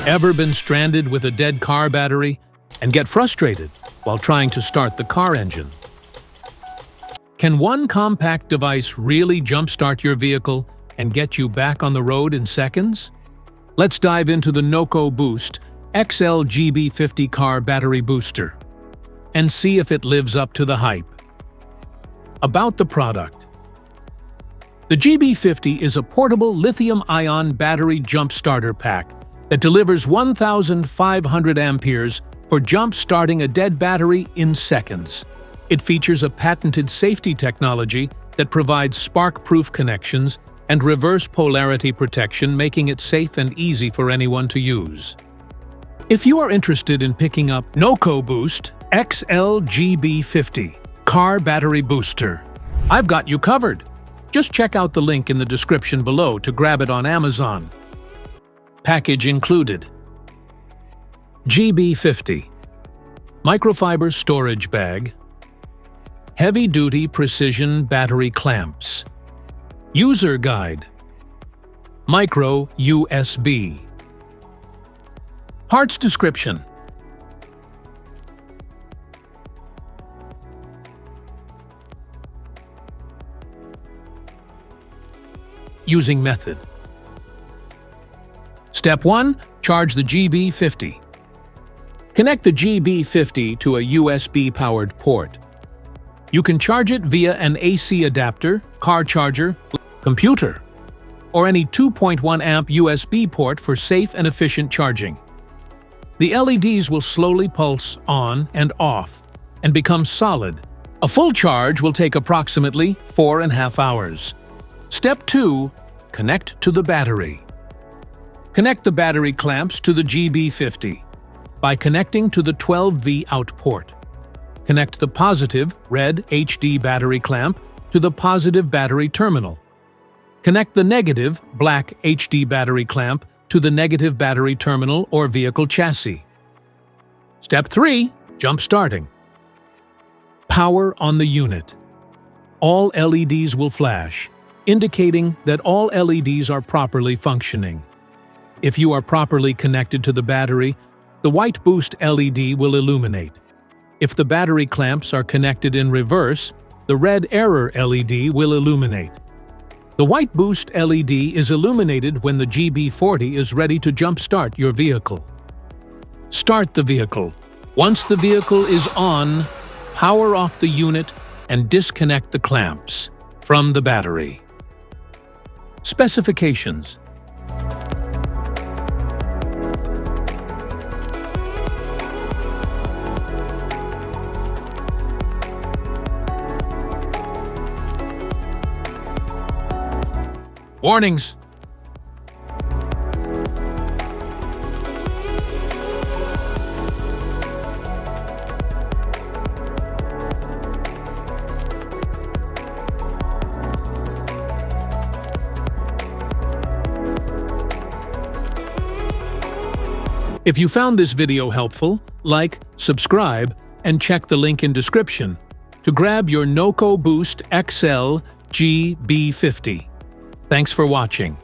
Ever been stranded with a dead car battery and get frustrated while trying to start the car engine? Can one compact device really jumpstart your vehicle and get you back on the road in seconds? Let's dive into the NOCO Boost XL GB50 car battery booster and see if it lives up to the hype. About the product. The GB50 is a portable lithium-ion battery jump starter pack that delivers 1,500 amperes for jump-starting a dead battery in seconds. It features a patented safety technology that provides spark-proof connections and reverse polarity protection, making it safe and easy for anyone to use. If you are interested in picking up NOCO Boost XL GB50 Car Battery Booster, I've got you covered. Just check out the link in the description below to grab it on Amazon. Package included: GB50 microfiber storage bag, heavy-duty precision battery clamps, user guide, micro USB. Parts description. Using method. Step 1. Charge the GB50. Connect the GB50 to a USB-powered port. You can charge it via an AC adapter, car charger, computer, or any 2.1 amp USB port for safe and efficient charging. The LEDs will slowly pulse on and off and become solid. A full charge will take approximately 4.5 hours. Step 2. Connect to the battery. Connect the battery clamps to the GB50 by connecting to the 12V out port. Connect the positive, red HD battery clamp to the positive battery terminal. Connect the negative, black HD battery clamp to the negative battery terminal or vehicle chassis. Step 3. Jump starting. Power on the unit. All LEDs will flash, indicating that all LEDs are properly functioning. If you are properly connected to the battery, the white boost LED will illuminate. If the battery clamps are connected in reverse, the red error LED will illuminate. The white boost LED is illuminated when the GB40 is ready to jumpstart your vehicle. Start the vehicle. Once the vehicle is on, power off the unit and disconnect the clamps from the battery. Specifications. Warnings. If you found this video helpful, like, subscribe, and check the link in description to grab your NOCO Boost XL GB50. Thanks for watching.